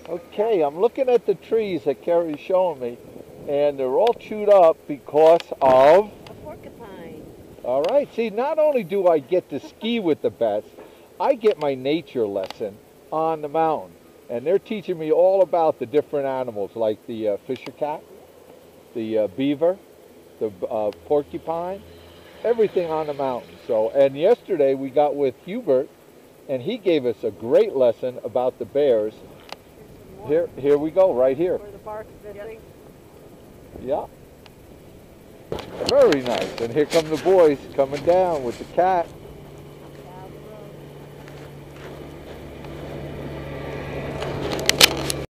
Okay, I'm looking at the trees that Carrie's showing me, and they're all chewed up because of... A porcupine. All right, see, not only do I get to ski with the best, I get my nature lesson on the mountain. And they're teaching me all about the different animals, like the fisher cat, the beaver, the porcupine, everything on the mountain. So, and yesterday we got with Hubert, and he gave us a great lesson about the bears. Here we go, right here. Where the bark's missing. Yeah. Very nice. And here come the boys coming down with the cat.